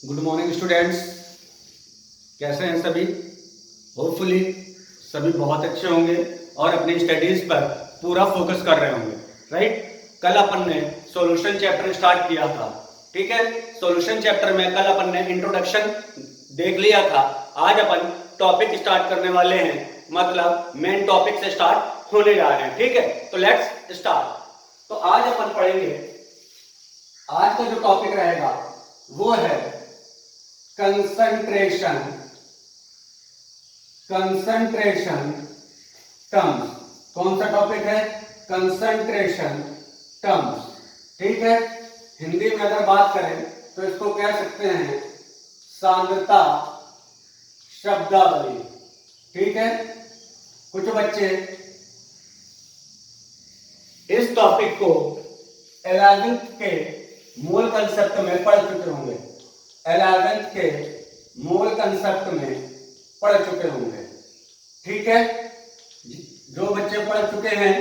Good morning students. कैसे हैं सभी? होपफुली सभी बहुत अच्छे होंगे और अपनी स्टडीज पर पूरा फोकस कर रहे होंगे, राइट। कल अपन ने सॉल्यूशन चैप्टर स्टार्ट किया था, ठीक है। सॉल्यूशन चैप्टर में कल अपन ने इंट्रोडक्शन देख लिया था। आज अपन टॉपिक स्टार्ट करने वाले हैं, मतलब मेन टॉपिक से स्टार्ट होने जा रहे हैं, ठीक है। तो लेट्स स्टार्ट। तो आज अपन पढ़ेंगे, आज का जो टॉपिक रहेगा वो है कंसंट्रेशन टर्म्स। कौन सा टॉपिक है? कंसंट्रेशन टर्म्स, ठीक है। हिंदी में अगर बात करें तो इसको कह सकते हैं सांद्रता शब्दावली, ठीक है। कुछ बच्चे इस टॉपिक को 11th के मूल कंसेप्ट में पढ़ चुके होंगे, 11th के मूल कंसेप्ट में पढ़ चुके होंगे, ठीक है। जो बच्चे पढ़ चुके हैं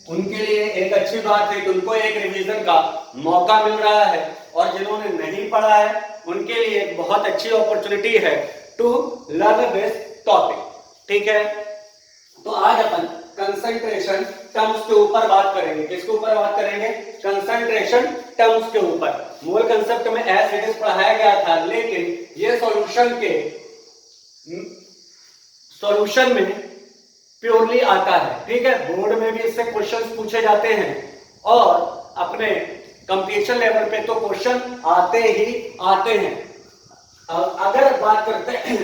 उनके लिए एक अच्छी बात है कि उनको एक रिवीजन का मौका मिल रहा है, और जिन्होंने नहीं पढ़ा है उनके लिए एक बहुत अच्छी अपॉर्चुनिटी है टू लर्न दिस टॉपिक, ठीक है। तो आज अपन कंसंट्रेशन टर्म्स के ऊपर बात करेंगे। किसके ऊपर बात करेंगे? कंसंट्रेशन टर्म्स के ऊपर। मूल कंसेप्ट में एज इट इज पढ़ाया गया था, लेकिन ये सॉल्यूशन में प्योरली आता है, ठीक है। बोर्ड में भी इससे क्वेश्चंस पूछे जाते हैं और अपने कंपटीशन लेवल पे तो क्वेश्चन आते ही आते हैं। अगर बात करते हैं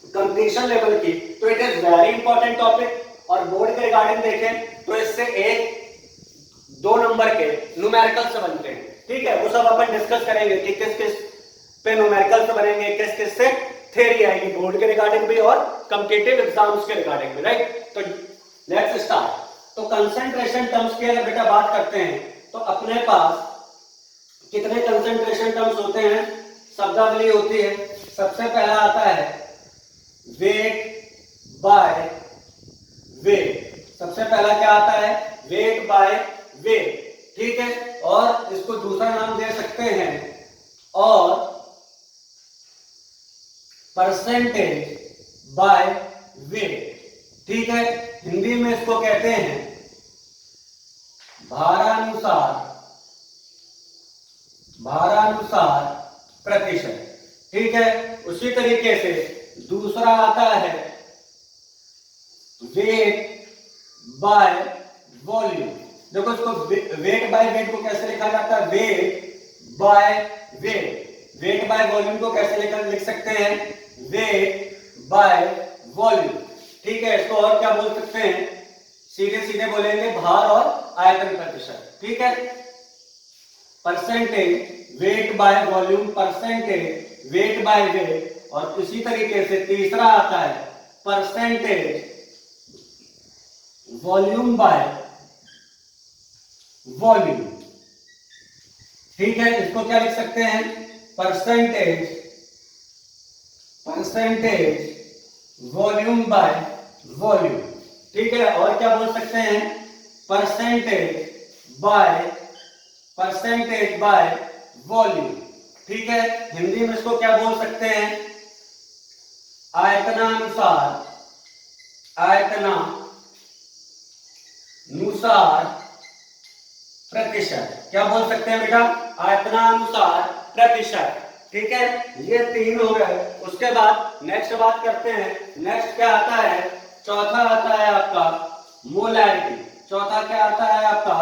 कंपटीशन लेवल की, तो it is very important topic. और बोर्ड के रिगार्डिंग देखें तो इससे 1-2 नंबर के न्यूमेरिकल्स बनते हैं, ठीक है। वो सब अपन डिस्कस करेंगे कि किस किस पे न्यूमेरिकल्स बनेंगे, किस किस से थ्योरी आएगी, बोर्ड के रिगार्डिंग भी और कॉम्पिटिटिव एग्जाम्स के रिगार्डिंग भी, राइट। तो लेट्स स्टार्ट। तो कंसंट्रेशन टर्म्स की अगर बेटा बात करते हैं तो अपने पास कितने कंसंट्रेशन टर्म्स होते हैं? शब्दावली होती है। सबसे पहला आता है वेट बाय वेट। सबसे पहला क्या आता है? वेट बाय वेट, ठीक है। और इसको दूसरा नाम दे सकते हैं और परसेंटेज बाय वेट, ठीक है। हिंदी में इसको कहते हैं भारानुसार प्रतिशत, ठीक है। उसी तरीके से दूसरा आता है वेट बाय वॉल्यूम। देखो इसको वेट बाय वेट को कैसे लिखा जाता है? Wait by wait. Wait by volume को कैसे लिख सकते हैं? वेट बाय वॉल्यूम, ठीक है। इसको और क्या बोल सकते हैं? सीधे सीधे बोलेंगे भार और आयतन प्रतिशत, ठीक है। Percentage weight by volume, percentage weight by wait. और इसी तरीके से तीसरा आता है परसेंटेज वॉल्यूम बाय वॉल्यूम, ठीक है। इसको क्या लिख सकते हैं? परसेंटेज वॉल्यूम बाय वॉल्यूम, ठीक है। और क्या बोल सकते हैं? परसेंटेज बाय वॉल्यूम, ठीक है। हिंदी में इसको क्या बोल सकते हैं? आयतनानुसार प्रतिशत। क्या बोल सकते हैं बेटा? आयतनानुसार प्रतिशत, ठीक है। ये 3 हो गए। उसके बाद नेक्स्ट बात करते हैं। नेक्स्ट क्या आता है? चौथा आता है आपका मोलैरिटी। चौथा क्या आता है आपका?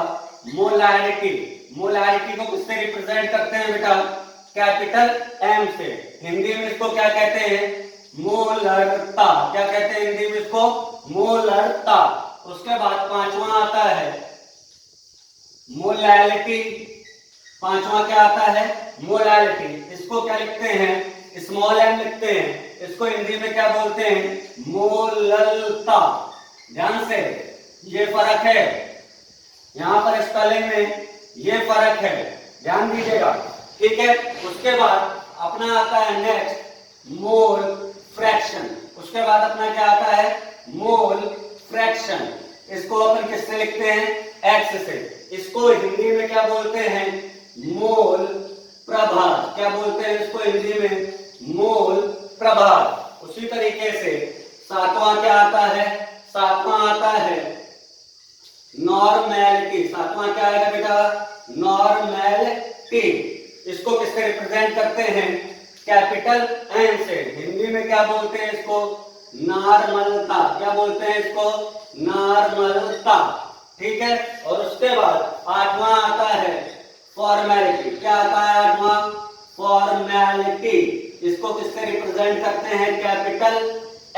मोलैरिटी। मोलैरिटी को किससे रिप्रेजेंट करते हैं बेटा? कैपिटल एम से। हिंदी में इसको क्या कहते हैं? मोलरता। क्या कहते हैं हिंदी में इसको? मोलरता। उसके बाद पांचवा आता है मोलैलिटी। पांचवा क्या आता है? मोलैलिटी। इसको क्या लिखते हैं? स्मॉल एम लिखते हैं। इसको हिंदी में क्या बोलते हैं? मोललता। ध्यान से, ये फर्क है, यहां पर स्पेलिंग में ये फर्क है, ध्यान दीजिएगा, ठीक है। उसके बाद अपना आता है नेक्स्ट मोल फ्रैक्शन। उसके बाद अपना क्या आता है? Mole fraction. इसको अपन किससे लिखते हैं? एक्स से। इसको हिंदी में क्या बोलते हैं? मोल प्रभार, क्या बोलते हैं इसको हिंदी में, मोल प्रभार। उसी तरीके से सातवां क्या आता है, सातवां आता है नॉर्मेलिटी। सातवां क्या आएगा बेटा, नॉर्मेलिटी। इसको किससे रिप्रेजेंट करते हैं, कैपिटल एन से। हिंदी में क्या बोलते हैं इसको, नॉर्मलता। क्या बोलते हैं इसको, नॉर्मलता। ठीक है। और उसके बाद आठवां आता है फॉर्मेलिटी। क्या आता है आठवां, फॉर्मेलिटी। इसको किससे रिप्रेजेंट करते हैं, कैपिटल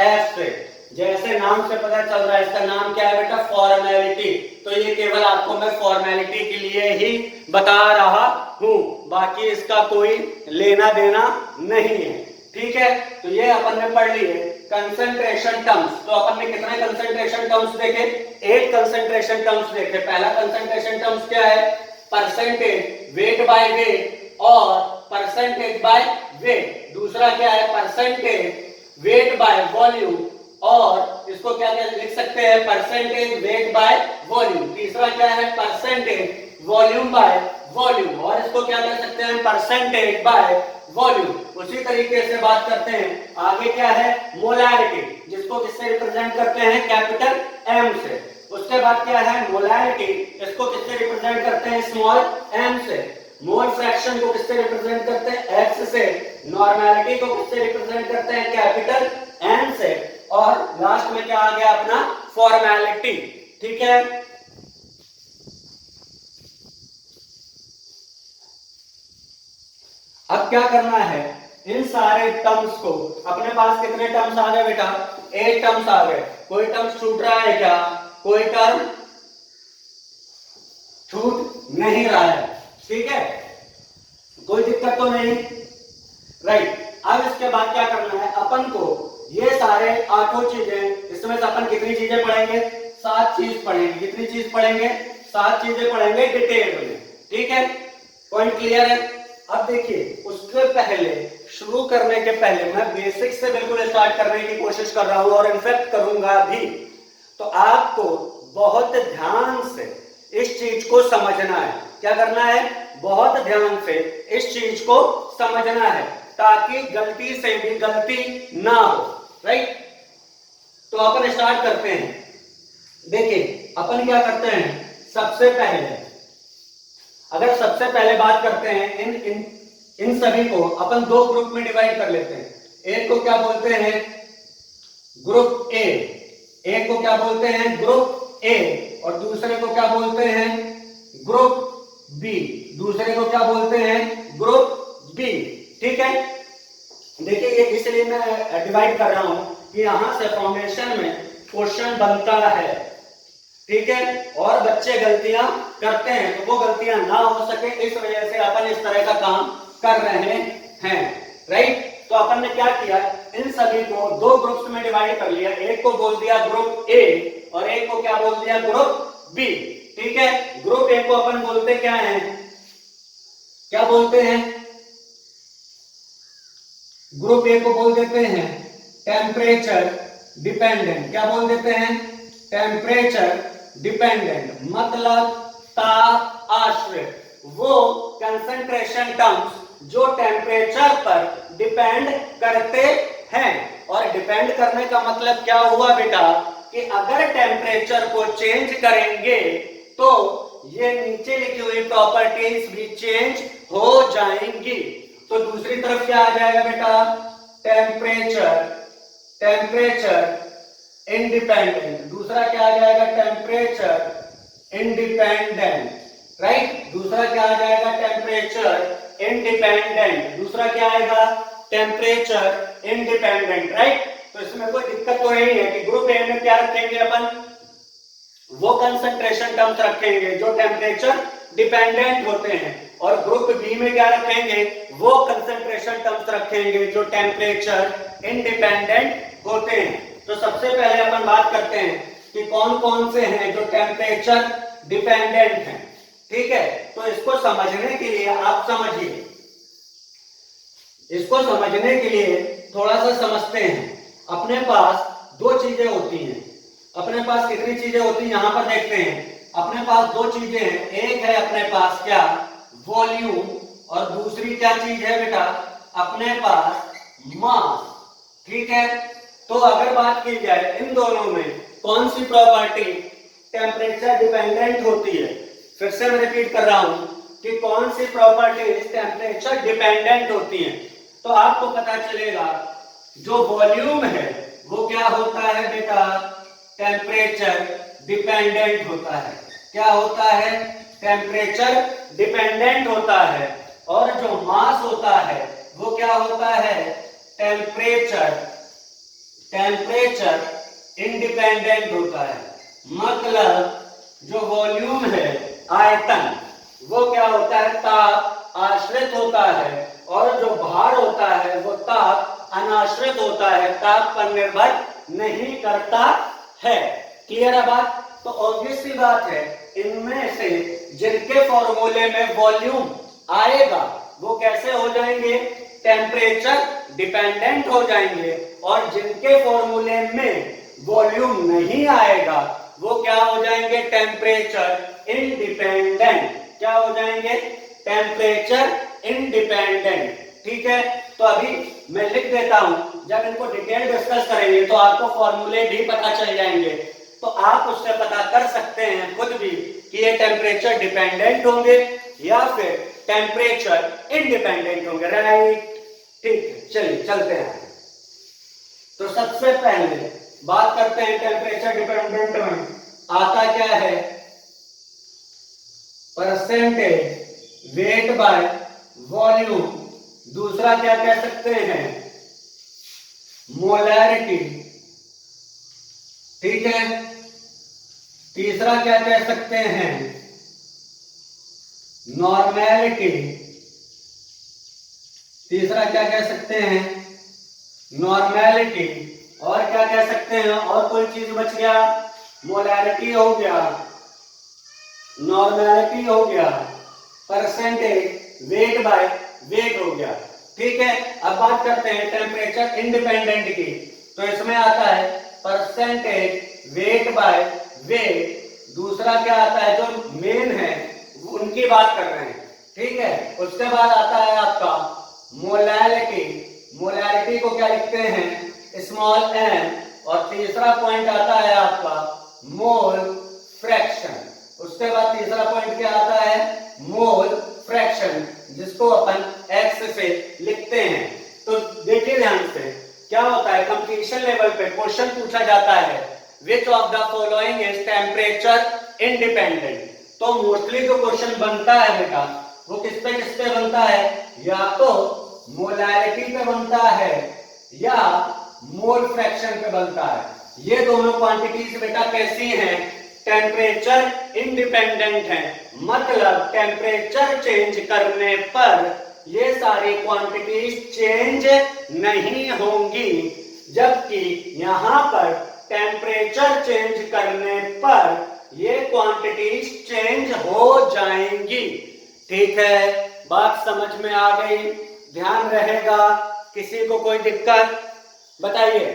एफ से। जैसे नाम से पता चल रहा है इसका नाम क्या है बेटा, फॉर्मेलिटी। तो ये केवल आपको मैं फॉर्मेलिटी के लिए ही बता रहा हूं, बाकी इसका कोई लेना देना नहीं है। ठीक है। तो ये अपन ने पढ़ लिए कंसंट्रेशन टर्म्स। तो अपन ने कितने कंसंट्रेशन टर्म्स देखे, 8 कंसंट्रेशन टर्म्स देखे। पहला कंसंट्रेशन टर्म्स क्या है, परसेंटेज वेट बाय वेट और परसेंटेज बाय वेट। दूसरा क्या है, परसेंटेज वेट बाय वॉल्यूम और इसको क्या लिख सकते हैं, परसेंटेज वेट बाय वॉल्यूम। तीसरा क्या है, परसेंटेज वॉल्यूम बाय वॉल्यूम और इसको क्या कह सकते हैं, परसेंटेज बाय वॉल्यूम। उसी तरीके से बात करते हैं आगे क्या है, मोलैरिटी, जिसको किससे रिप्रेजेंट करते हैं, कैपिटल एम से। उसके बाद क्या है, मोलैरिटी, इसको किससे रिप्रेजेंट करते हैं, स्मॉल एम से। मोल फ्रैक्शन को किससे रिप्रेजेंट करते हैं, एक्स से। नॉर्मेलिटी को किससे रिप्रेजेंट करते हैं, कैपिटल एन से। और लास्ट में क्या आ गया अपना, फॉर्मेलिटी। ठीक है। अब क्या करना है, इन सारे टर्म्स को, अपने पास कितने टर्म्स आ गए बेटा, 8 टर्म्स आ गए। कोई टर्म्स छूट रहा है क्या, कोई टर्म छूट नहीं रहा है। ठीक है, कोई दिक्कत तो नहीं, राइट। अब इसके बाद क्या करना है, अपन को ये सारे 8 चीजें, इसमें से अपन कितनी चीजें पढ़ेंगे, 7 चीज पढ़ेंगे। कितनी चीज पढ़ेंगे, 7 चीजें पढ़ेंगे डिटेल में। ठीक है, पॉइंट क्लियर है। अब देखिए, उसके पहले, शुरू करने के पहले मैं बेसिक से बिल्कुल स्टार्ट करने की कोशिश कर रहा हूं और इनफैक्ट करूंगा भी। तो आपको बहुत ध्यान से इस चीज को समझना है। क्या करना है, बहुत ध्यान से इस चीज को समझना है ताकि गलती से भी गलती ना हो, राइट। तो अपन स्टार्ट करते हैं। देखिए अपन क्या करते हैं, सबसे पहले अगर सबसे पहले बात करते हैं इन सभी को अपन 2 ग्रुप में डिवाइड कर लेते हैं। एक को क्या बोलते हैं, ग्रुप ए। एक को क्या बोलते हैं, ग्रुप ए, और दूसरे को क्या बोलते हैं, ग्रुप बी। दूसरे को क्या बोलते हैं, ग्रुप बी। ठीक है। देखिए ये इसलिए मैं डिवाइड कर रहा हूं कि यहां से फाउंडेशन में क्वेश्चन बनता है। ठीक है, और बच्चे गलतियां करते हैं तो वो गलतियां ना हो सके, इस वजह से अपन इस तरह का काम कर रहे हैं, राइट। तो अपन ने क्या किया, इन सभी को 2 ग्रुप्स में डिवाइड कर लिया। एक को बोल दिया ग्रुप ए और एक को क्या बोल दिया, ग्रुप बी। ठीक है, ग्रुप ए को अपन बोलते क्या है, क्या बोलते हैं, ग्रुप ए को बोल देते हैं टेम्परेचर डिपेंडेंट। क्या बोल देते हैं, टेम्परेचर डिपेंडेंट, मतलब ताप आश्रित। वो कंसंट्रेशन टर्म्स जो टेम्परेचर पर डिपेंड करते हैं। और डिपेंड करने का मतलब क्या हुआ बेटा, कि अगर टेम्परेचर को चेंज करेंगे तो ये नीचे लिखी हुई प्रॉपर्टीज भी चेंज हो जाएंगी। तो दूसरी तरफ क्या आ जाएगा बेटा, टेम्परेचर इंडिपेंडेंट। दूसरा क्या आ जाएगा, टेम्परेचर इंडिपेंडेंट, राइट। दूसरा क्या आ जाएगा, टेम्परेचर इंडिपेंडेंट। दूसरा क्या आएगा, टेम्परेचर इंडिपेंडेंट, राइट। तो इसमें कोई दिक्कत तो नहीं है कि ग्रुप ए में क्या रखेंगे अपन, वो कंसंट्रेशन टर्म्स रखेंगे जो टेम्परेचर डिपेंडेंट होते हैं, और ग्रुप बी में क्या रखेंगे, वो कंसंट्रेशन टर्म्स रखेंगे जो टेम्परेचर इंडिपेंडेंट होते हैं। तो सबसे पहले अपन बात करते हैं कि कौन कौन से हैं जो टेम्परेचर डिपेंडेंट हैं। ठीक है, तो इसको समझने के लिए आप समझिए, इसको समझने के लिए थोड़ा सा समझते हैं। अपने पास 2 चीजें होती हैं। अपने पास कितनी चीजें होती हैं, यहां पर देखते हैं। अपने पास 2 चीजें हैं, एक है अपने पास क्या, वॉल्यूम, और दूसरी क्या चीज है बेटा, अपने पास मास। ठीक है, तो अगर बात की जाए इन दोनों में कौन सी प्रॉपर्टी टेम्परेचर डिपेंडेंट होती है, फिर से मैं रिपीट कर रहा हूं कि कौन सी प्रॉपर्टी टेम्परेचर डिपेंडेंट होती है, तो आपको पता चलेगा जो वॉल्यूम है वो क्या होता है बेटा, टेम्परेचर डिपेंडेंट होता है। क्या होता है, टेम्परेचर डिपेंडेंट होता है। और जो मास होता है वो क्या होता है, टेम्परेचर इंडिपेंडेंट होता है। मतलब जो वॉल्यूम है, आयतन, वो क्या होता है, ताप आश्रित होता है, और जो भार होता है वो ताप अनाश्रित होता है, ताप पर निर्भर नहीं करता है। क्लियर है बात? तो ऑब्वियस सी बात है, इनमें से जिनके फॉर्मूले में वॉल्यूम आएगा वो कैसे हो जाएंगे, टेम्परेचर डिपेंडेंट हो जाएंगे, और जिनके फॉर्मूले में वॉल्यूम नहीं आएगा वो क्या हो जाएंगे, टेम्परेचर इंडिपेंडेंट। क्या हो जाएंगे, टेम्परेचर इंडिपेंडेंट। ठीक है, तो अभी मैं लिख देता हूं, जब इनको डिटेल डिस्कस करेंगे तो आपको फॉर्मूले भी पता चल जाएंगे, तो आप उससे पता कर सकते हैं खुद भी कि ये टेम्परेचर डिपेंडेंट होंगे या फिर टेम्परेचर इंडिपेंडेंट होंगे। राइट, ठीक है, चलिए चलते हैं। तो सबसे पहले बात करते हैं टेम्परेचर डिपेंडेंट में आता क्या है, परसेंटेज वेट बाय वॉल्यूम। दूसरा क्या कह सकते हैं, मोलैरिटी। ठीक है, तीसरा क्या कह सकते हैं, नॉर्मेलिटी। तीसरा क्या कह सकते हैं, नॉर्मेलिटी। और क्या कह सकते हैं, और कोई चीज बच गया, मोलैरिटी हो गया, नॉर्मेलिटी हो गया, परसेंटेज वेट बाय वेट हो गया। ठीक है, अब बात करते हैं टेम्परेचर इंडिपेंडेंट की। तो इसमें आता है परसेंटेज वेट बाय वेट। दूसरा क्या आता है, जो मेन है उनकी बात कर रहे हैं। ठीक है, उसके बाद आता है आपका मोलैलिटी। मोलैलिटी को क्या लिखते हैं, स्मॉल m। और तीसरा पॉइंट आता है आपका मोल फ्रैक्शन। उसके बाद तीसरा पॉइंट क्या आता है, मोल फ्रैक्शन, जिसको अपन x से लिखते हैं। तो देखिए ध्यान से, क्या होता है, कंपटीशन लेवल पे क्वेश्चन पूछा जाता है which of the following is temperature independent. तो मोस्टली जो क्वेश्चन बनता है बेटा वो किस पे बनता है, या तो मोलैरिटी पे बनता है या मोल फ्रैक्शन पे बनता है। ये दोनों क्वांटिटीज बेटा कैसी हैं, टेम्परेचर इंडिपेंडेंट है। मतलब टेम्परेचर चेंज करने पर ये सारी क्वांटिटीज चेंज नहीं होंगी, जबकि यहां पर टेम्परेचर चेंज करने पर ये क्वांटिटीज चेंज हो जाएंगी। ठीक है, बात समझ में आ गई, ध्यान रहेगा। किसी को कोई दिक्कत बताइए।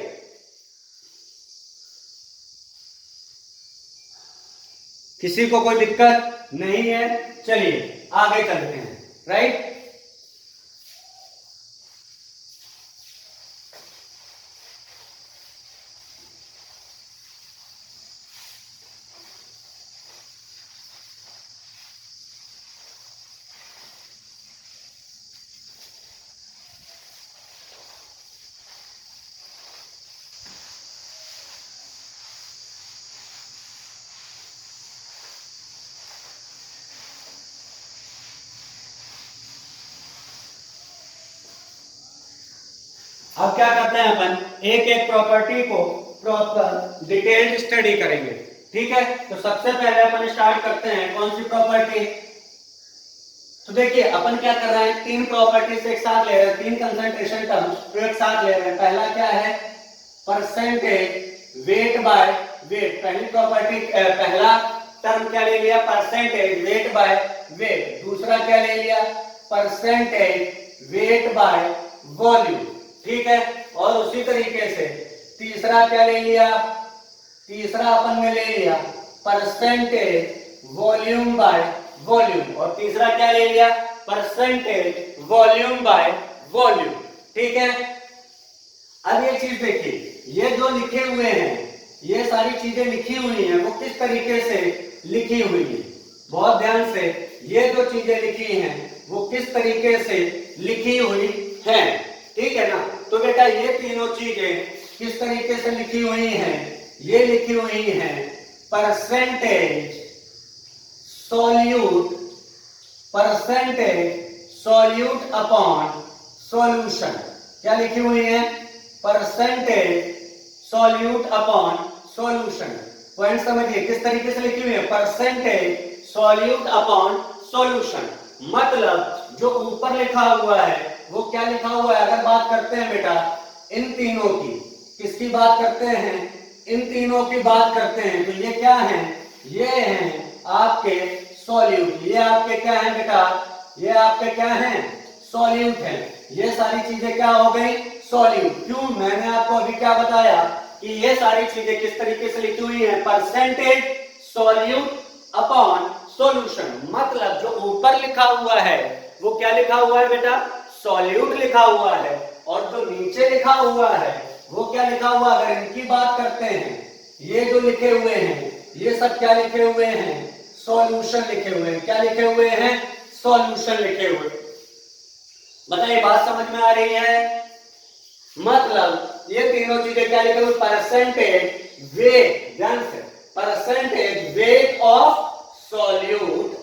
किसी को कोई दिक्कत नहीं है, चलिए आगे चलते हैं। राइट, अब क्या करते हैं अपन, एक एक प्रॉपर्टी को प्रॉपर डिटेल्ड स्टडी करेंगे। ठीक है, तो सबसे पहले अपन स्टार्ट करते हैं कौन सी प्रॉपर्टी। तो देखिए अपन क्या कर रहे हैं, तीन प्रॉपर्टीज एक साथ ले रहे हैं, तीन कंसंट्रेशन टर्म्स एक साथ ले रहे हैं। पहला क्या है, परसेंटेज वेट बाय वेट। पहली प्रॉपर्टी, पहला टर्म क्या ले लिया, परसेंटेज वेट बाय वेट। दूसरा क्या ले लिया, परसेंटेज वेट बाय वॉल्यूम। ठीक है, और उसी तरीके से तीसरा क्या ले लिया, तीसरा अपन ने ले लिया परसेंटेज वॉल्यूम बाय वॉल्यूम। और तीसरा क्या ले लिया, परसेंटेज वॉल्यूम बाय वॉल्यूम। ठीक है, अब ये चीज देखिए, ये जो लिखे हुए हैं, ये सारी चीजें लिखी हुई हैं, वो किस तरीके से लिखी हुई है, बहुत ध्यान से, ये जो चीजें लिखी हैं वो किस तरीके से लिखी हुई हैं। ठीक है ना, तो बेटा ये तीनों चीजें किस तरीके से लिखी हुई हैं, ये लिखी हुई हैं परसेंटेज सॉल्यूट अपॉन सॉल्यूशन। क्या लिखी हुई है? Percentage solute upon solution. Point समझिए किस तरीके से लिखी हुई है, परसेंटेज सॉल्यूट अपॉन सॉल्यूशन। मतलब जो ऊपर लिखा हुआ है वो क्या लिखा हुआ है, अगर बात करते हैं बेटा इन तीनों की, किसकी बात करते हैं, इन तीनों की बात करते हैं, तो ये क्या है, ये हैं आपके सॉल्यूट। ये आपके क्या है बेटा, ये आपके क्या हैं, सॉल्यूट हैं। ये सारी चीजें क्या हो गई, सॉल्यूट। क्यों, मैंने आपको अभी क्या बताया कि ये सारी चीजें किस तरीके से लिखी हुई हैं, परसेंटेज सॉल्यूट अपॉन सॉल्यूशन। मतलब जो ऊपर लिखा हुआ है वो क्या लिखा हुआ है बेटा, सॉल्यूट लिखा हुआ है, और जो नीचे लिखा हुआ है वो क्या लिखा हुआ, अगर इनकी बात करते हैं, ये जो लिखे हुए हैं ये सब क्या लिखे हुए हैं, सॉल्यूशन लिखे हुए हैं। क्या लिखे हुए हैं, सॉल्यूशन लिखे हुए। बताइए बात समझ में आ रही है? मतलब ये तीनों चीजें क्या लिखे हुए, परसेंटेज वेट, ध्यान से, percentage wait of solute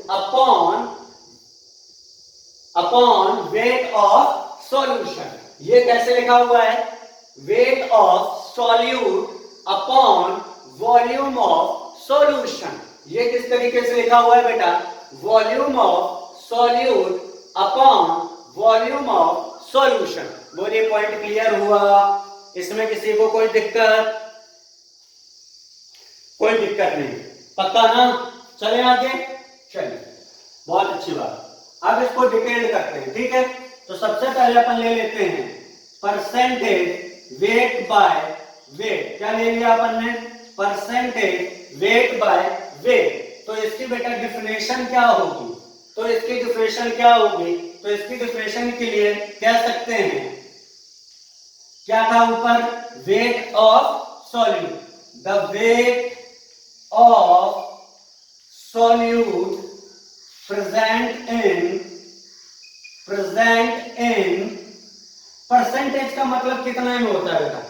upon weight of solution. ये कैसे लिखा हुआ है, wait of solute upon volume of solution. ये किस तरीके से लिखा हुआ है बेटा, volume of solute upon volume of solution. बोलिए पॉइंट क्लियर हुआ? इसमें किसी को कोई दिक्कत? कोई दिक्कत नहीं, पक्का ना? चले आगे, चलिए, बहुत अच्छी बात। अब इसको डिटेल करते हैं। ठीक है, तो सबसे पहले अपन ले लेते हैं परसेंटेज वेट बाय वेट। क्या ले लिया अपन ने, परसेंटेज वेट बाय वेट। तो इसकी बेटा डिफिनेशन क्या होगी, तो इसकी डिफिनेशन क्या होगी, तो इसकी डिफिनेशन के लिए कह सकते हैं, क्या था ऊपर, wait of solute, the wait of solute present in percentage. का मतलब कितना में होता है बेटा,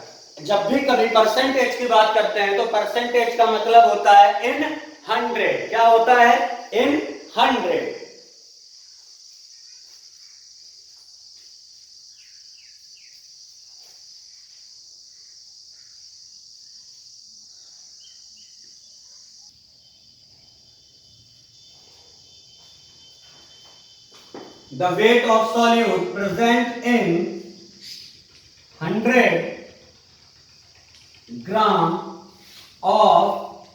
जब भी कभी परसेंटेज की बात करते हैं तो परसेंटेज का मतलब होता है इन 100। क्या होता है, इन 100। The weight of solute present in 100 gram of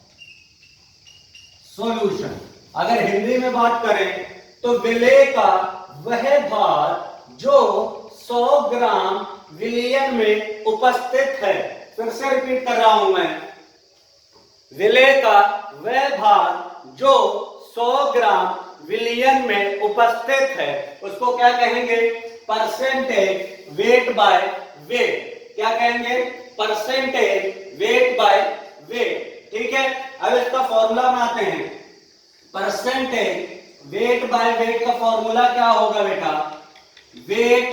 solution. अगर हिंदी में बात करें तो विलेय का वह भार जो 100 ग्राम विलयन में उपस्थित है। फिर से रिपीट कर रहा हूं मैं, विलेय का वह भार जो 100 ग्राम विलयन में उपस्थित है, उसको क्या कहेंगे, परसेंटेज वेट बाय वेट। क्या कहेंगे, परसेंटेज वेट बाय वेट। ठीक है, अब इसका फॉर्मूला बनाते हैं। परसेंटेज वेट बाय वेट का फॉर्मूला क्या होगा बेटा, weight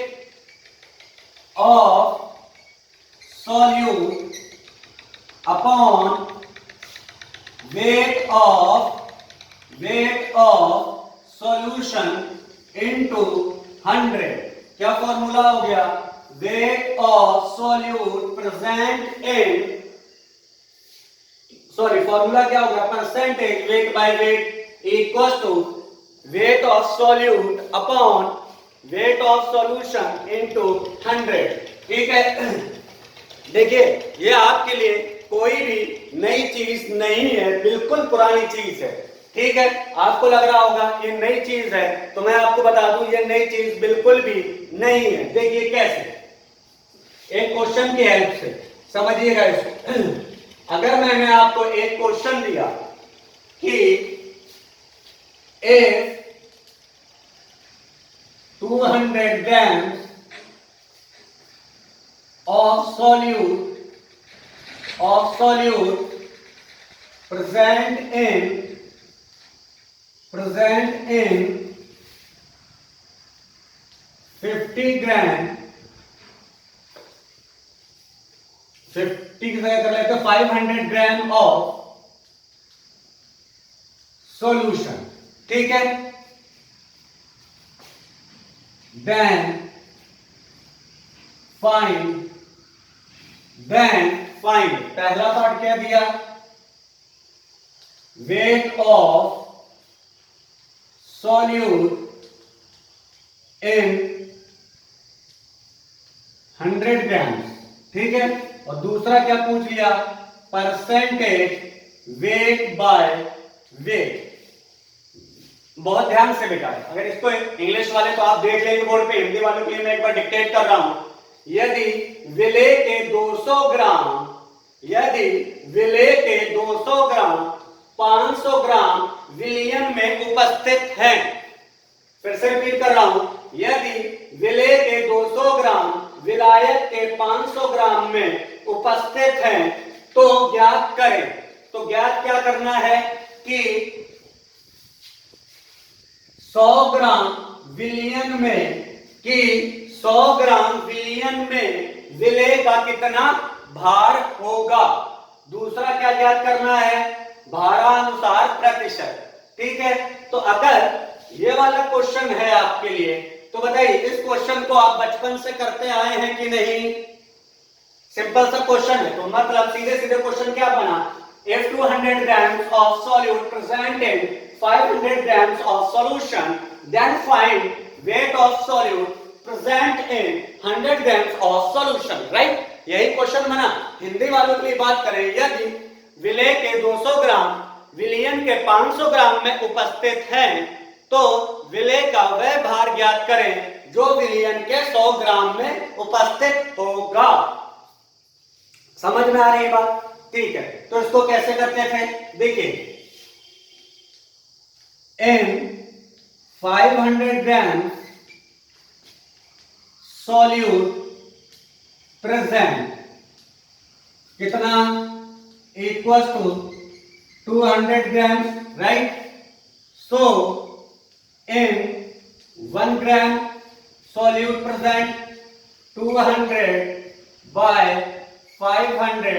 of solute upon weight of solution into 100। क्या फॉर्मूला हो गया, weight of solute present in, sorry formula क्या होगा, percentage weight by weight equal to weight of solute upon weight of solution into 100। ठीक है, देखिए ये आपके लिए कोई भी नई चीज नहीं है, बिल्कुल पुरानी चीज है। ठीक है, आपको लग रहा होगा ये नई चीज है, तो मैं आपको बता दूं ये नई चीज बिल्कुल भी नहीं है। देखिए कैसे, एक क्वेश्चन की हेल्प से समझिएगा इसको। अगर मैंने आपको एक क्वेश्चन दिया कि 200 grams of solute present in 50 ग्राम 50 की जगह कर लेते 500 ग्राम ऑफ सॉल्यूशन, ठीक है। देन फाइंड पहला पार्ट क्या दिया, वेट ऑफ सॉल्यूट इन 100 ग्राम, ठीक है। और दूसरा क्या पूछ लिया, परसेंटेज वेट बाय वेट। बहुत ध्यान से बेटा, अगर इसको इंग्लिश वाले तो आप देख लेंगे बोर्ड पे, हिंदी वालों के लिए मैं एक बार डिक्टेट कर रहा हूं। यदि विले के 200 ग्राम 500 ग्राम विलियन में उपस्थित हैं, फिर से रिपीट कर रहा हूं, यदि विले के 200 ग्राम विलायक के 500 ग्राम में उपस्थित हैं तो ज्ञात करें। तो ज्ञात क्या करना है कि 100 ग्राम विलियन में विले का कितना भार होगा। दूसरा क्या ज्ञात करना है, भारानुसार प्रतिशत, ठीक है। तो अगर ये वाला क्वेश्चन है आपके लिए तो बताइए, इस क्वेश्चन को आप बचपन से करते आए हैं कि नहीं। सिंपल सा क्वेश्चन है, तो मतलब सीधे सीधे क्वेश्चन क्या बना, if 200 grams of solute present in 500 grams of solution, then find weight of solute present in 100 grams of solution, right? यही क्वेश्चन बना। हिंदी वालों के लिए बात करें, यदि विले के 200 ग्राम विलियन के 500 ग्राम में उपस्थित हैं तो विले का वह भार ज्ञात करें जो विलियन के 100 ग्राम में उपस्थित होगा। समझ में आ रही है बात, ठीक है। तो इसको कैसे करते थे, देखिए, इन 500 ग्राम सॉल्यूट प्रेजेंट कितना, equal to 200 gram, right. So in 1 gram solute present 200 by 500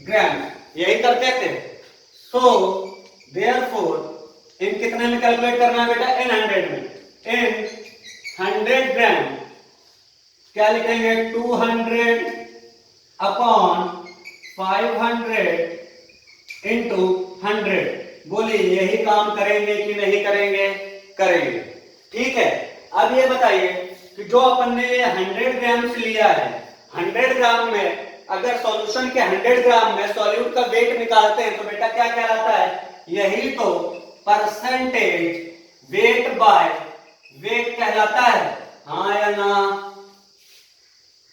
grams, यही करते थे। so therefore इन कितने में कैलकुलेट करना है बेटा, इन 100 में। इन 100 ग्राम क्या लिखेंगे, 200 अपॉन 500 इंटू 100। बोलिए यही काम करेंगे कि नहीं करेंगे, करेंगे, ठीक है। अब ये बताइए कि जो अपन ने ये 100 ग्राम से लिया है, 100 ग्राम में अगर सॉल्यूशन के 100 ग्राम में सॉल्यूट का वेट निकालते हैं तो बेटा क्या कहलाता है, यही तो परसेंटेज वेट बाय वेट कहलाता है, हाँ या ना।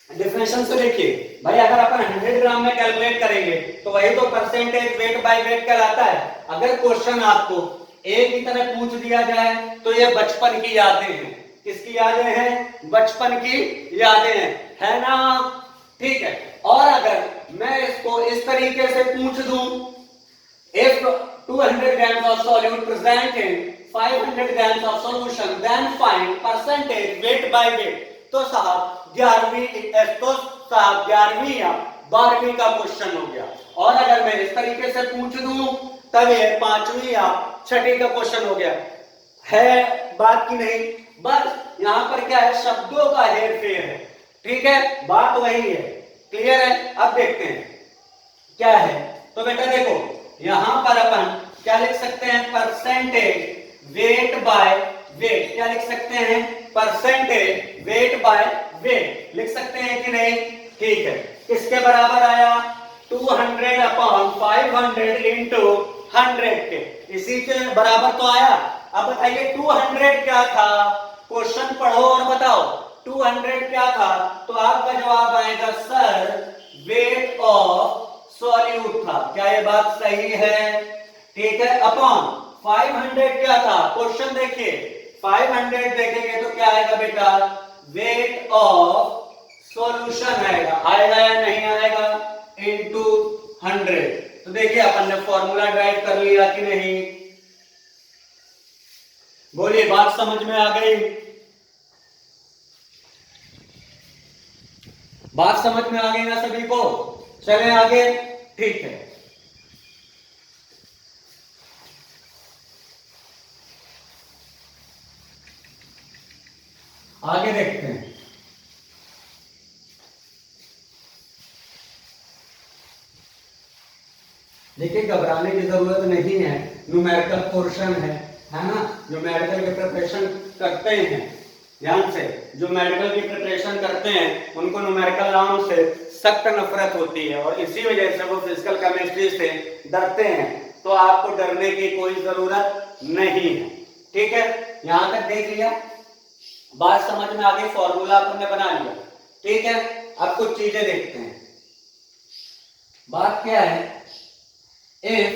डेफिनेशन से देखिए भाई, अगर अपन 100 ग्राम में कैलकुलेट करेंगे तो वही तो परसेंटेज वेट बाय वेट कहलाता है। अगर क्वेश्चन आपको एक ही तरह पूछ दिया जाए तो ये बचपन की यादें हैं। किसकी यादें हैं, बचपन की यादें हैं, है ना, ठीक है। और अगर मैं इसको इस तरीके से पूछ दूं, if 200 grams of solute present in 500 grams of solution, then find percentage weight by weight, तो साहब 11वीं या 12वीं का क्वेश्चन हो गया। और अगर मैं इस तरीके से पूछ दूं तब ये 5वीं या 6वीं का क्वेश्चन हो गया। है बात की नहीं, बस यहां पर क्या है, शब्दों का हेर फेर है, ठीक है, बात वही है, क्लियर है। अब देखते हैं क्या है, तो बेटा देखो यहां पर अपन क्या लिख सकते हैं, परसेंटेज वेट बाय वेट, क्या लिख सकते हैं, परसेंटेज वेट बाय वेट लिख सकते हैं कि नहीं, ठीक है। किसके बराबर आया, 200 अपॉन 500 इंटू 100 के, इसी के बराबर तो आया। अब बताइए 200 क्या था, क्वेश्चन पढ़ो और बताओ 200 क्या था, तो आपका जवाब आएगा सर वेट ऑफ सॉल्यूट था। क्या ये बात सही है, ठीक है। अपॉन 500 क्या था, क्वेश्चन देखिए 500 देखेंगे तो क्या आएगा बेटा, वेट ऑफ सॉल्यूशन आएगा या नहीं आएगा, इनटू 100। तो देखिए अपन ने फॉर्मूला ड्राइव कर लिया कि नहीं, बोलिए बात समझ में आ गई, बात समझ में आ गई ना सभी को। चलें आगे, ठीक है। आगे देखते हैं। देखिए घबराने की जरूरत नहीं है, न्यूमेरिकल पोर्शन है ना, जो मेडिकल की प्रिपरेशन करते हैं, ध्यान से, जो मेडिकल की प्रिपरेशन करते हैं उनको न्यूमेरिकल नाम से सख्त नफरत होती है और इसी वजह से वो फिजिकल केमिस्ट्री से डरते हैं। तो आपको डरने की कोई जरूरत नहीं है, ठीक है। यहां तक देख लिया, बात समझ में आ गई, फॉर्मूला अपन ने बना लिया, ठीक है। अब कुछ चीजें देखते हैं। बात क्या है, if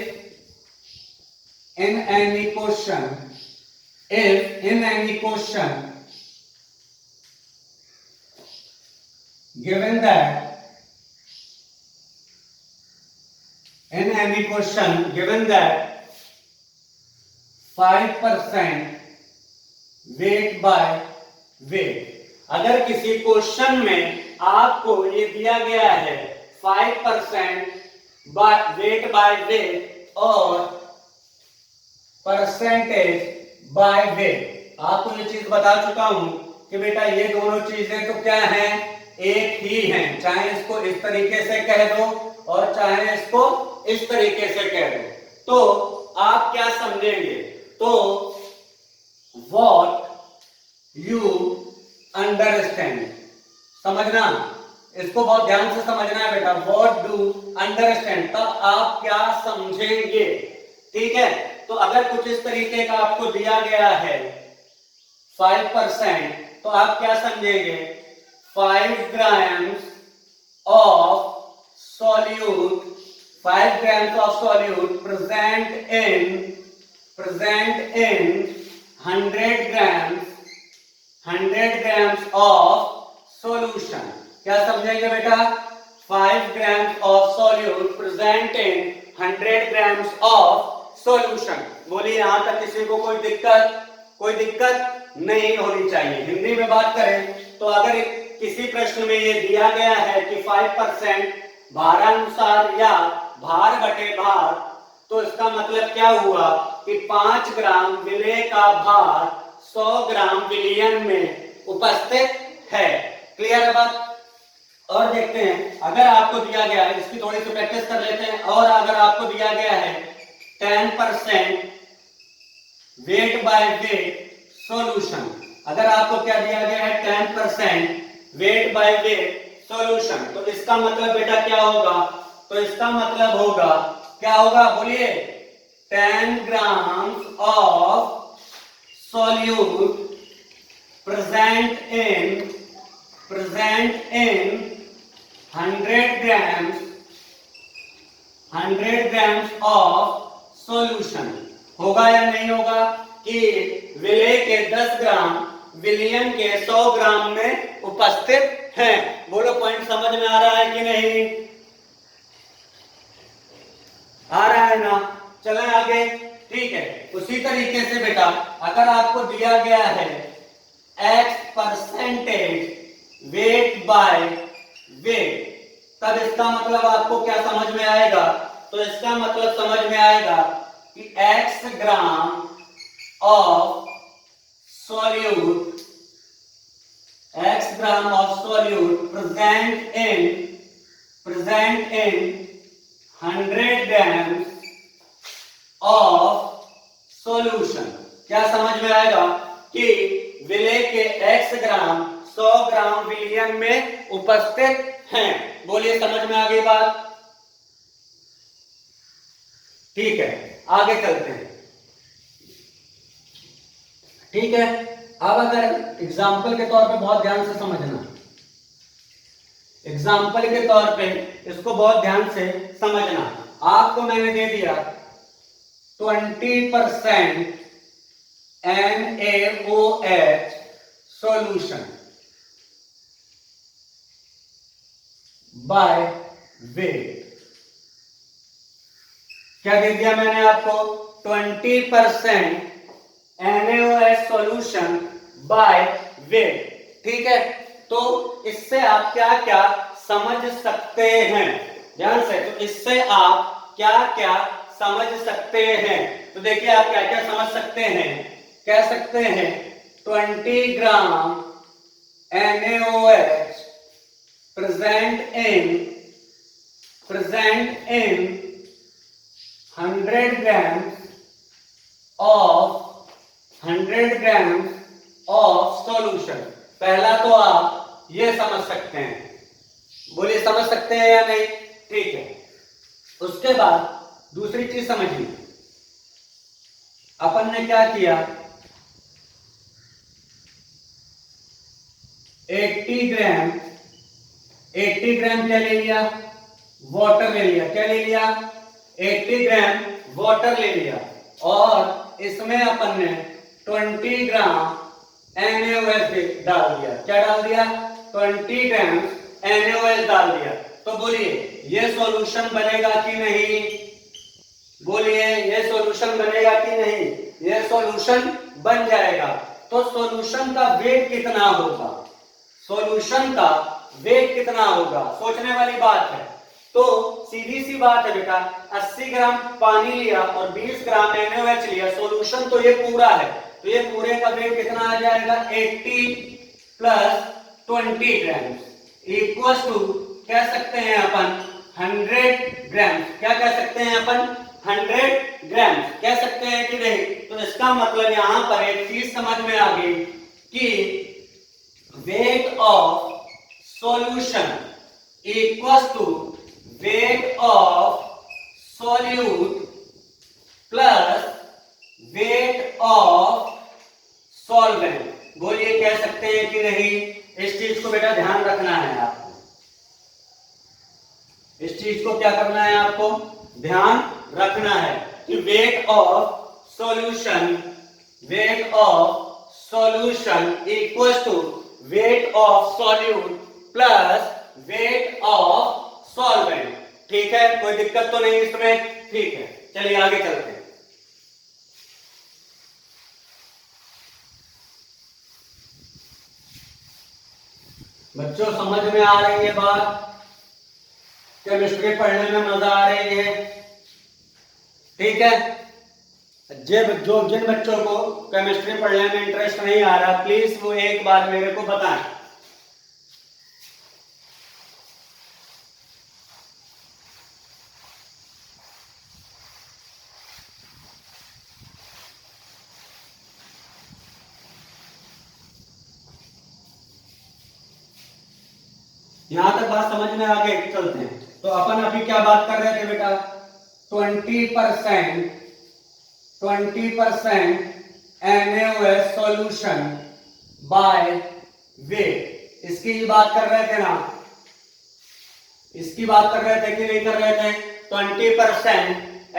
in any question given that 5% weight by weight, अगर किसी क्वेश्चन में आपको ये दिया गया है 5% वेट बाय वेट और परसेंटेज बाय वेट, आपको ये चीज बता चुका हूं कि बेटा ये दोनों चीजें तो क्या हैं, एक ही हैं, चाहे इसको इस तरीके से कह दो और चाहे इसको इस तरीके से कह दो। तो आप क्या समझेंगे, तो व्हाट यू अंडरस्टैंड, समझना, इसको बहुत ध्यान से समझना है बेटा, व्हाट डू अंडरस्टैंड, तब आप क्या समझेंगे, ठीक है। तो अगर कुछ इस तरीके का आपको दिया गया है 5%, तो आप क्या समझेंगे, 5 grams of solute, 5 grams of solute present in 100 grams of solution, क्या समझेंगे बेटा, 5 grams of solute present in 100 grams of solution। बोलिए यहां तक किसी को कोई दिक्कत नहीं होनी चाहिए। हिंदी में बात करें तो अगर किसी प्रश्न में ये दिया गया है कि 5% भारानुसार या भार बटे भार, तो इसका मतलब क्या हुआ कि 5 ग्राम विलेय का भार 100 ग्राम विलियन में उपस्थित है। क्लियर है बात। और देखते हैं, अगर आपको दिया गया है, इसकी थोड़ी सी प्रैक्टिस कर लेते हैं, और अगर आपको दिया गया है 10% वेट बाय वेट सॉल्यूशन, अगर आपको क्या दिया गया है 10% वेट बाय वेट सॉल्यूशन, तो इसका मतलब बेटा क्या होगा, तो इसका मतलब होगा, क्या होगा बोलिए, 10 grams of solute present in 100 grams of solution. होगा या नहीं होगा कि विलेय के 10 ग्राम विलियन के 100 ग्राम में उपस्थित हैं। बोलो पॉइंट समझ में आ रहा है कि नहीं, आ रहा है ना। चलें आगे, ठीक है। उसी तरीके से बेटा अगर आपको दिया गया है x% वेट बाय वेट, तब इसका मतलब आपको क्या समझ में आएगा, तो इसका मतलब समझ में आएगा कि x gram of solute present in 100 grams of solution, क्या समझ में आएगा कि विलेय के x ग्राम 100 ग्राम विलियन में उपस्थित हैं। बोलिए समझ में आ गई बात, ठीक है। आगे चलते हैं, ठीक है। अब अगर एग्जाम्पल के तौर पे बहुत ध्यान से समझना, एग्जाम्पल के तौर पे इसको बहुत ध्यान से समझना। आपको मैंने दे दिया 20% NaOH सॉल्यूशन बाय वेट। क्या दे दिया मैंने आपको? 20% NaOH सॉल्यूशन बाय वेट। ठीक है, तो इससे आप क्या क्या समझ सकते हैं ध्यान से, तो इससे आप क्या क्या समझ सकते हैं? तो देखिए आप क्या क्या समझ सकते हैं। कह सकते हैं 20 ग्राम NaOH present in 100 grams of solution। पहला तो आप ये समझ सकते हैं, बोलिए समझ सकते हैं या नहीं? ठीक है, उसके बाद दूसरी चीज समझिए, अपन ने क्या किया, 80 ग्राम क्या ले लिया? वाटर ले लिया। क्या ले लिया? 80 ग्राम वाटर ले लिया, और इसमें अपन ने 20 ग्राम NaOH डाल दिया। क्या डाल दिया? 20 ग्राम NaOH डाल दिया। तो बोलिए ये सॉल्यूशन बनेगा कि नहीं? बोलिए ये सॉल्यूशन बनेगा कि नहीं? ये सॉल्यूशन बन जाएगा। तो सॉल्यूशन का वेट कितना होगा? सॉल्यूशन का वेट कितना होगा? सोचने वाली बात है। तो सीधी सी बात है बेटा, 80 ग्राम पानी लिया और 20 ग्राम NaOH लिया, सॉल्यूशन तो ये पूरा है, तो ये पूरे का वेट कितना आ जाएगा? 80 प्लस 20 ग्राम इक्वल टू कह सकते हैं अपन 100 ग्राम। क्या कह सकते हैं अपन? 100 ग्राम कह सकते हैं कि नहीं? तो इसका मतलब यहां पर एक चीज समझ में आ गई कि weight of solution equals to weight of solute plus weight of solvent। बोलिए कह सकते हैं कि नहीं? इस चीज को बेटा ध्यान रखना है आपको, इस चीज को क्या करना है आपको? ध्यान रखना है कि weight of solution equals to weight of solute plus weight of solvent। ठीक है, कोई दिक्कत तो नहीं इसमें? ठीक है, चलिए आगे चलते हैं। बच्चों समझ में आ रही है बात? केमिस्ट्री पढ़ने में मजा आ रही है? ठीक है, जिन बच्चों को केमिस्ट्री पढ़ने में इंटरेस्ट नहीं आ रहा, प्लीज वो एक बार मेरे को बताएं। यहां तक बात समझ में आ गई? चलते हैं। तो अपन अभी क्या बात कर रहे थे बेटा? 20% NaOH सॉल्यूशन बाय वेट, इसकी बात कर रहे थे ना? इसकी बात कर रहे थे कि नहीं कर रहे थे? 20%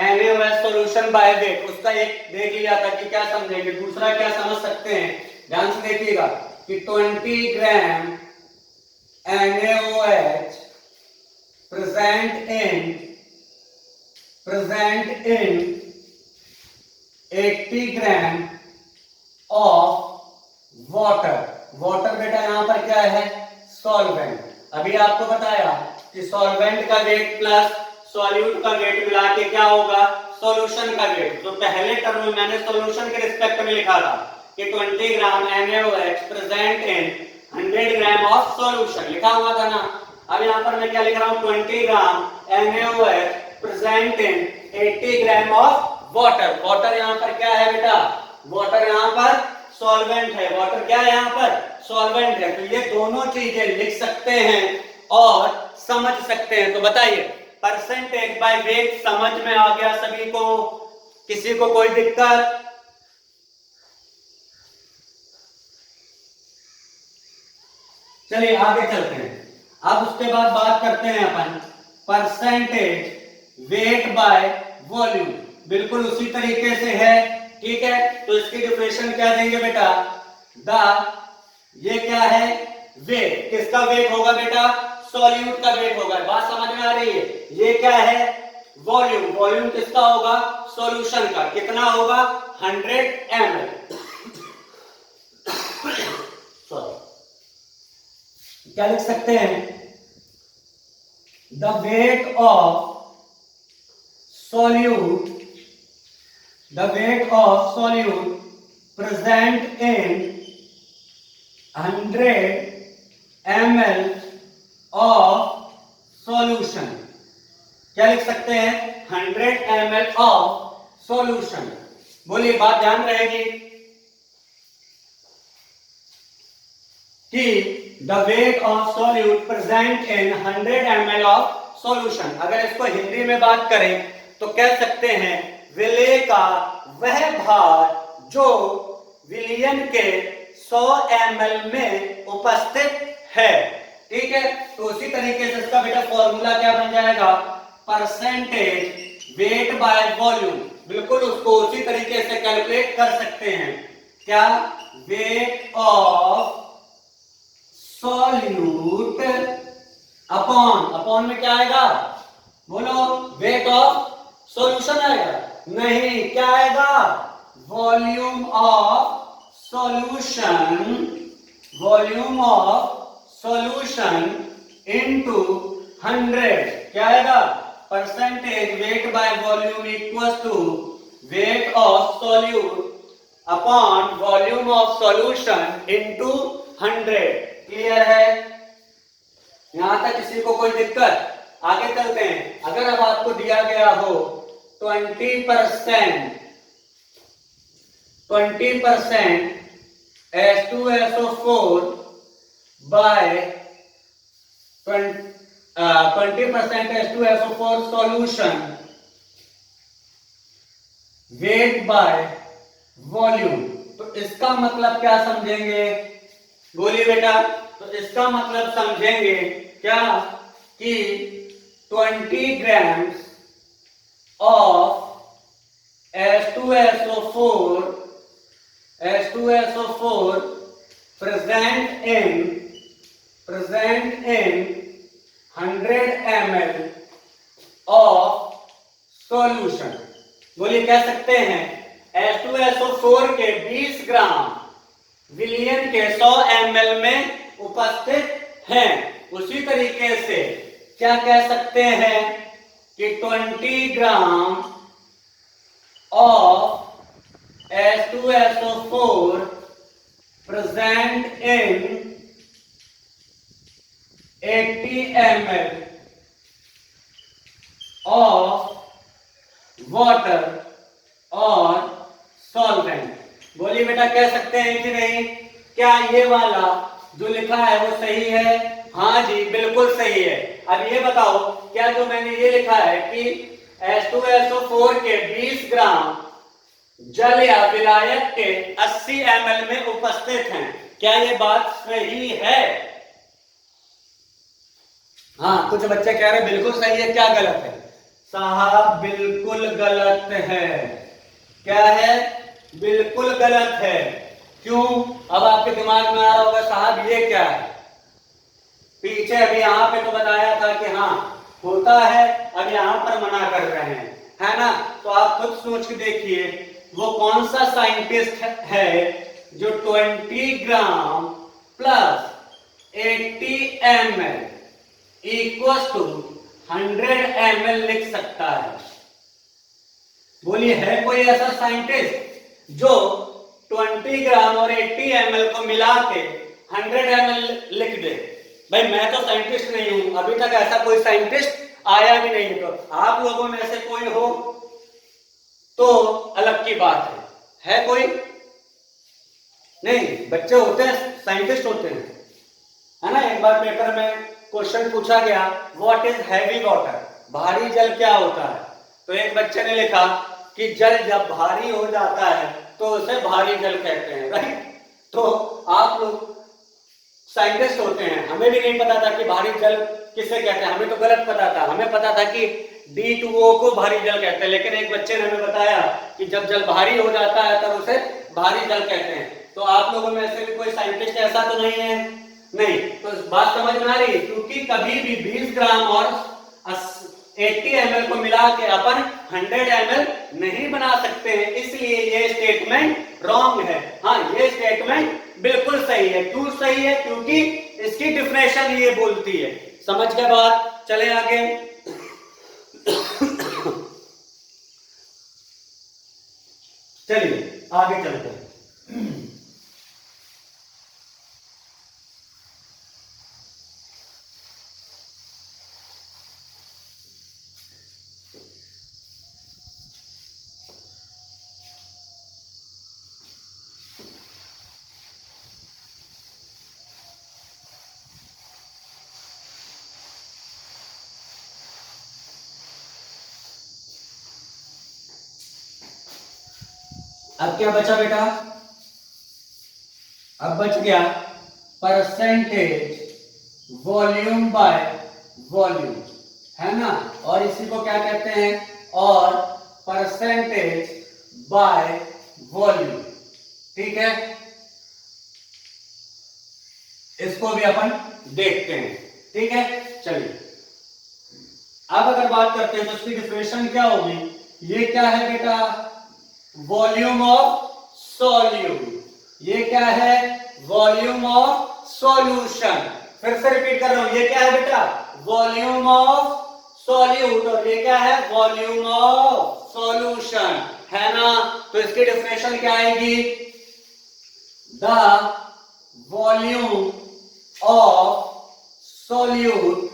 NaOH सॉल्यूशन बाय वेट, उसका एक देख लिया था कि क्या समझेंगे, दूसरा क्या समझ सकते हैं? ध्यान से देखिएगा कि 20 ग्राम NaOH present in 80 gram of water बेटा यहां पर क्या है? सॉल्वेंट। अभी आपको बताया कि सॉल्वेंट का वेट प्लस सॉल्यूट का वेट मिला के क्या होगा? सॉल्यूशन का वेट। तो पहले टर्म में मैंने सॉल्यूशन के रिस्पेक्ट में लिखा था कि 20 ग्राम NaOH present in 100 gram of solution, लिखा हुआ था ना? अब यहां पर मैं क्या लिख रहा हूं? 20 ग्राम NaOH present in 80 gram of water. Water यहां पर क्या है बेटा? वाटर यहां पर सॉल्वेंट है। वाटर क्या है यहां पर? सॉल्वेंट है। तो ये दोनों चीजें लिख सकते हैं और समझ सकते हैं। तो बताइए, परसेंटेज बाय वेट समझ में आ गया सभी को? किसी को कोई दिक्कत? चलिए आगे चलते हैं। अब उसके बाद बात करते हैं अपन परसेंटेज वेट बाय वॉल्यूम। बिल्कुल उसी तरीके से है ठीक है, तो इसकी डिफिनेशन क्या देंगे बेटा, ये क्या है, वेट, किसका वेट होगा बेटा, सॉल्यूट का वेट होगा, बात समझ में आ रही है। ये क्या है, वॉल्यूम, वॉल्यूम किसका होगा, सॉल्यूशन का, कितना होगा 100 ml। क्या लिख सकते हैं, the weight of solute, the weight of solute present in 100 ml of solution, क्या लिख सकते हैं, 100 ml of solution। बोलिए, बात ध्यान रहेगी कि the weight of solute present in 100 ml of solution, अगर इसको हिंदी में बात करें तो कह सकते हैं विलेय का वह भार जो विलयन के 100 ml में उपस्थित है, ठीक है। तो उसी तरीके से इसका बेटा फॉर्मूला क्या बन जाएगा, परसेंटेज वेट बाय वॉल्यूम, बिल्कुल उसको उसी तरीके से कैलकुलेट कर सकते हैं, क्या, वेट ऑफ सॉल्यूट अपॉन में क्या आएगा, बोलो, वेट ऑफ सॉल्यूशन आएगा, नहीं, क्या आएगा, volume of solution, volume of solution into 100, क्या आएगा, percentage weight by volume equals to weight of solute upon volume of solution into 100। Clear है, यहां तक किसी को कोई दिक्कत, आगे चलते हैं। अगर अब आपको दिया गया हो 20% H2SO4 by 20% H2SO4 solution weight by volume, तो इसका मतलब क्या समझेंगे, बोलिए बेटा, तो इसका मतलब समझेंगे क्या कि 20 grams of H2SO4 present in 100 ml of solution। बोलिए, कह सकते हैं H2SO4 के 20 ग्राम विलयन के 100 ml में उपस्थित हैं। उसी तरीके से क्या कह सकते हैं कि 20 ग्राम of H2SO4 present in 80 ml of water और solvent। बोलिए बेटा, कह सकते हैं कि नहीं, क्या ये वाला जो लिखा है वो सही है, हाँ जी बिल्कुल सही है। अब ये बताओ, क्या जो मैंने ये लिखा है कि H2SO4 के 20 ग्राम जल या विलायक के 80 ml में उपस्थित हैं, क्या ये बात सही है? हाँ, कुछ बच्चे कह रहे हैं बिल्कुल सही है, क्या गलत है? साहब बिल्कुल गलत है। क्या है? बिल्कुल गलत है। क्यों? अब आपके दिमाग में आ रहा होगा साहब ये क्या है, पीछे अभी यहाँ पे तो बताया था कि हाँ होता है, अब यहाँ पर मना कर रहे हैं, है ना? तो आप खुद सोच के देखिए वो कौन सा साइंटिस्ट है जो 20 gram plus 80 ml equals to 100 ml लिख सकता है? बोलिए, है कोई ऐसा साइंटिस्ट जो 20 ग्राम और 80 ml को मिला के 100 ml लिख दे? भाई मैं तो साइंटिस्ट नहीं हूं, अभी तक ऐसा कोई साइंटिस्ट आया भी नहीं। तो आप लोगों में से कोई हो तो अलग की बात है कोई? नहीं, बच्चे होते हैं, साइंटिस्ट होते हैं, है ना? एक बार पेपर में क्वेश्चन पूछा गया, व्हाट इज हैवी वाटर, भारी जल क्या होता है? तो एक बच्चे ने लिखा कि जल जब भारी हो जाता है तो उसे भारी जल कहते हैं, राइट? तो आप लोग साइंटिस्ट होते हैं, हमें भी नहीं पता था कि भारी जल किसे कहते हैं, हमें तो गलत पता था, हमें पता था कि D2O को भारी जल कहते हैं। लेकिन एक बच्चे ने हमें बताया कि जब जल भारी हो जाता है तब उसे भारी जल कहते हैं। तो आप लोगों में से भी कोई साइंटिस्ट ऐसा तो नहीं है? नहीं। तो बात समझ में आ रही है? क्योंकि कभी भी 20 ग्राम और 80 ml को मिला के अपन 100 ml नहीं बना सकते हैं, इसलिए ये स्टेटमेंट रॉन्ग है। हाँ, ये स्टेटमेंट बिल्कुल सही है। क्यों सही है? क्योंकि इसकी डिफिनेशन ये बोलती है। समझ गए बात? चले आगे। चलिए आगे चलते हैं। अब क्या बचा बेटा? अब बच गया परसेंटेज वॉल्यूम बाय वॉल्यूम, है ना? और इसी को क्या कहते हैं? और परसेंटेज बाय वॉल्यूम। ठीक है, इसको भी अपन देखते हैं। ठीक है, चलिए अब अगर बात करते हैं तो इसकी डिफिनेशन क्या होगी? ये क्या है बेटा? Volume of solute. ये क्या है? Volume of solution. फिर से रिपीट कर रहा हूं, ये क्या है बेटा? Volume of solute. और ये क्या है? वॉल्यूम ऑफ सॉल्यूशन, है ना? तो इसकी डेफिनेशन क्या आएगी? The volume of solute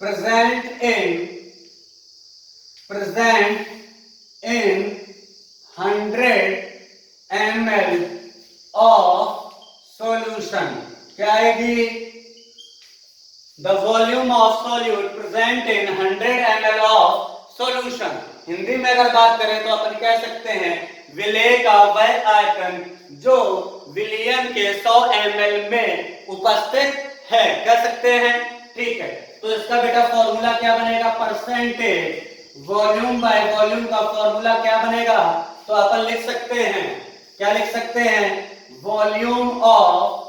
present in 100 ml of solution क्या आएगी? The volume of solute present in 100 ml of solution। Hindi में अगर बात करें तो अपन कह सकते हैं विलेय का वह आयतन जो विलयन के 100 ml में उपस्थित है, कह सकते हैं। ठीक है, तो इसका बेटा फॉर्मूला क्या बनेगा? परसेंटेज वॉल्यूम बाय वॉल्यूम का फॉर्मूला क्या बनेगा? तो अपन लिख सकते हैं, क्या लिख सकते हैं? वॉल्यूम ऑफ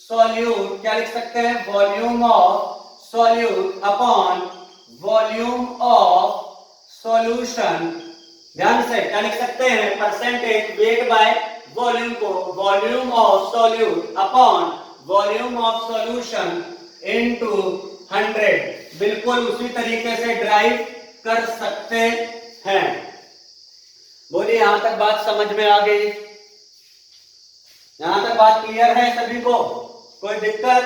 सॉल्यूट, क्या लिख सकते हैं? Volume of solute upon volume of solution. ध्यान से क्या लिख सकते हैं? परसेंटेज वेट बाय वॉल्यूम को volume of solute upon volume of solution into 100। बिल्कुल उसी तरीके से ड्राइव कर सकते हैं। बोलिए, यहां तक बात समझ में आ गई? यहां तक बात क्लियर है सभी को? कोई दिक्कत?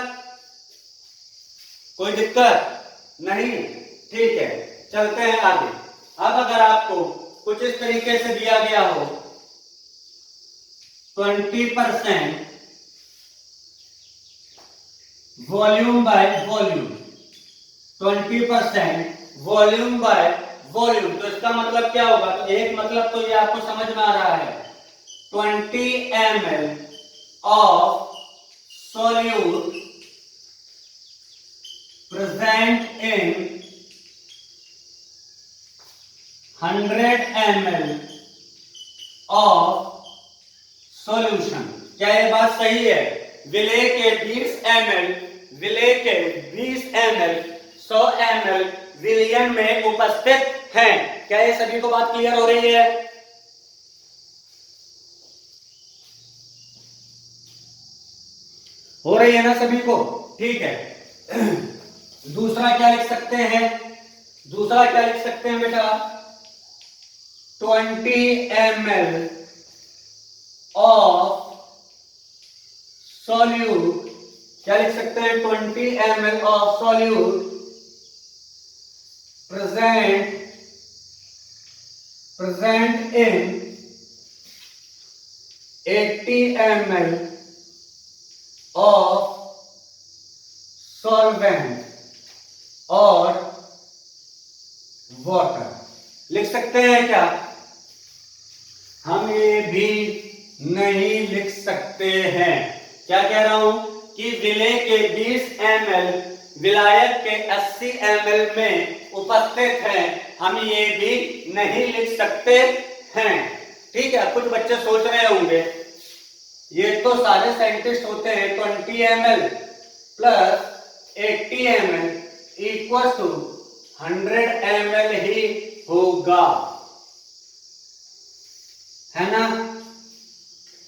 कोई दिक्कत नहीं? ठीक है, चलते हैं आगे। अब अगर आपको कुछ इस तरीके से दिया गया हो 20% volume by volume, 20% volume by volume, तो इसका मतलब क्या होगा? तो एक मतलब तो ये आपको समझ में आ रहा है 20 ml of solute present in 100 ml of solution। क्या ये बात सही है? विलेय के 20 ml, विलेय के 20 ml 100 ml विलयन में उपस्थित हैं। क्या ये सभी को बात क्लियर हो रही है? हो रही है ना सभी को? ठीक है। दूसरा क्या लिख सकते हैं? दूसरा क्या लिख सकते हैं बेटा? 20 ml ऑफ सॉल्यूट, क्या लिख सकते हैं? 20 ml of solute present in 80 ml of solvent और वाटर। लिख सकते हैं क्या? हम ये भी नहीं लिख सकते हैं। क्या कह रहा हूं कि विलेय के 20 ml विलायक के 80 ml में उपस्थित है, हम ये भी नहीं लिख सकते हैं। ठीक है, कुछ बच्चे सोच रहे होंगे ये तो सारे साइंटिस्ट होते हैं, 20 ml plus 80 ml equal to 100 ml ही होगा, है ना?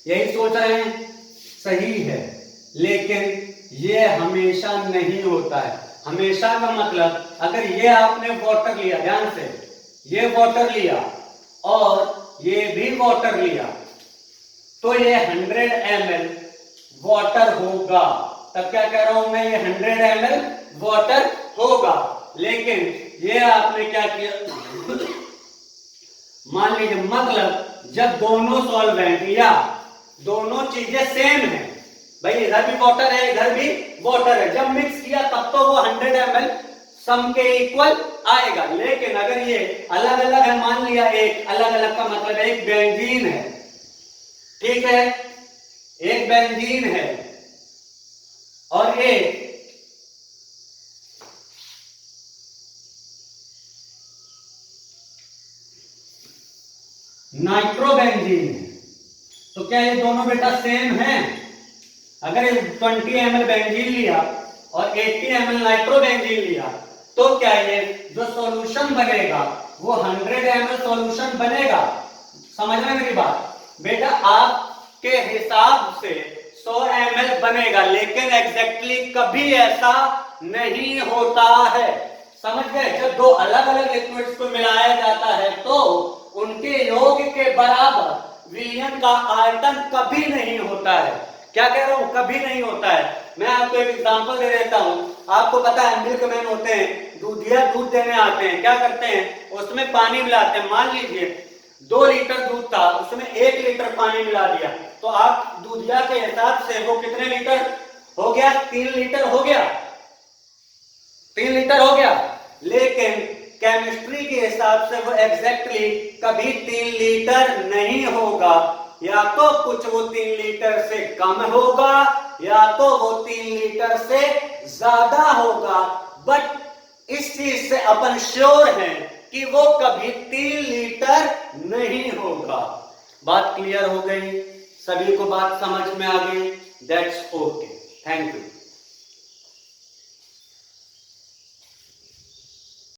यही सोच रहे हैं, सही है, लेकिन ये हमेशा नहीं होता है। हमेशा का मतलब, अगर ये आपने वाटर लिया, ध्यान से, ये वाटर लिया और ये भी वाटर लिया, तो ये 100 ml वाटर होगा। तब क्या कह रहा हूं मैं, ये 100 ml वाटर होगा। लेकिन ये आपने क्या किया, मान लीजिए, मतलब जब दोनों सॉल्वेंट या दोनों चीजें सेम है, भाई इधर भी वाटर है इधर भी वाटर है, जब मिक्स किया तब तो वो 100 ml सम के इक्वल आएगा। लेकिन अगर ये अलग अलग है, मान लिया एक अलग अलग का मतलब एक बेंजीन है, ठीक है, एक बेंजीन है और एक नाइट्रोबेंजीन है, तो क्या ये दोनों बेटा सेम हैं? अगर 20 ml बेंजीन लिया और 80 ml नाइट्रोबेंजीन लिया, तो क्या ये जो सॉल्यूशन बनेगा वो 100 ml सॉल्यूशन बनेगा? समझ में मेरी बात? बेटा आपके हिसाब से 100 ml बनेगा, लेकिन एग्जैक्टली कभी ऐसा नहीं होता है। समझ गए? जब दो अलग अलग लिक्विड्स को मिलाया जाता है तो उनके योग के बराबर विलयन का आयतन कभी नहीं होता है। क्या कह रहा हूं? कभी नहीं होता है। मैं आपको एक एग्जांपल दे देता हूं। आपको पता है मिल्कमैन होते हैं, दूधिया दूध देने आते हैं, क्या करते हैं, उसमें पानी मिलाते हैं। मान लीजिए 2 लीटर दूध था, उसमें 1 लीटर पानी मिला दिया, तो आप दूधिया के हिसाब से वो कितने लीटर हो गया? 3 लीटर हो गया, 3 लीटर हो गया। लेकिन केमिस्ट्री के हिसाब से वो एग्जैक्टली कभी 3 लीटर नहीं होगा, या तो कुछ वो 3 लीटर से कम होगा या तो वो 3 लीटर से ज्यादा होगा। बट इस चीज से अपन श्योर हैं कि वो कभी 3 लीटर नहीं होगा। बात क्लियर हो गई? सभी को बात समझ में आ गई? That's okay, thank you.